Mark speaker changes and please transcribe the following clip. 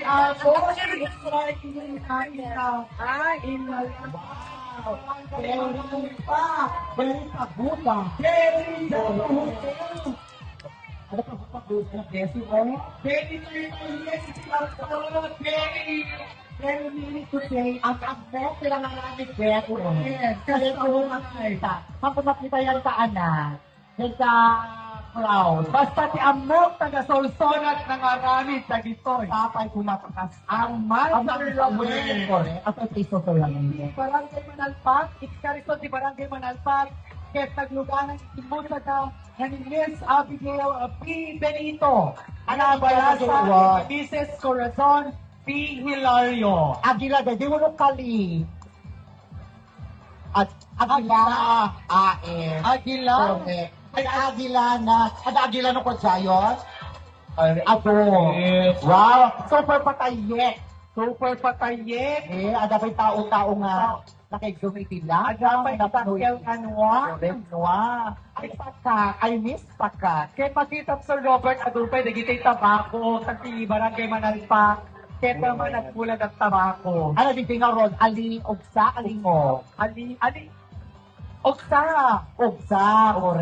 Speaker 1: ako, strike yung kanina. Ay, inalaw. Very pa. Very pa, buta. Very pa. Ano pa ba pag-uwi na Bessie mo? Very very meaning to say, ang mo, sila nga namin Bessie. Yes, kasi ako makita. Kapag makita yan sa anak, sa crowd. Basta ti amok taga-solsonat ng aramid sa gitoy. Papay kumatakas. Ang man sa lawin. At ang piso ko lang. Barangay Manalpak, ikarison di Barangay Manalpak, kaya tagluganan ikimusa ka ni Miss Abigail P. Benito. Anabalasa, Mrs. Corazon P. Hilario. Agila, di mo kali. At Agila. Agila. Correct. Ay, Agila na. Ada Agila no ko sayon? Ato. Wow. Super patayek. Super patayek. Ada pa tao-tao nga. Nakigumiti-la. Ada pa itakyaw anwa. Ay, paka. Ay, miss paka. Kaya makitap Sir Robert Adulpay, nagitay tabako sa Barangay Manalpak. Kaya naman nagpulan ng tabako. Ano din nga ron? Ali, ogsa, alingo. Ali, ogsa. Ogsa, correct.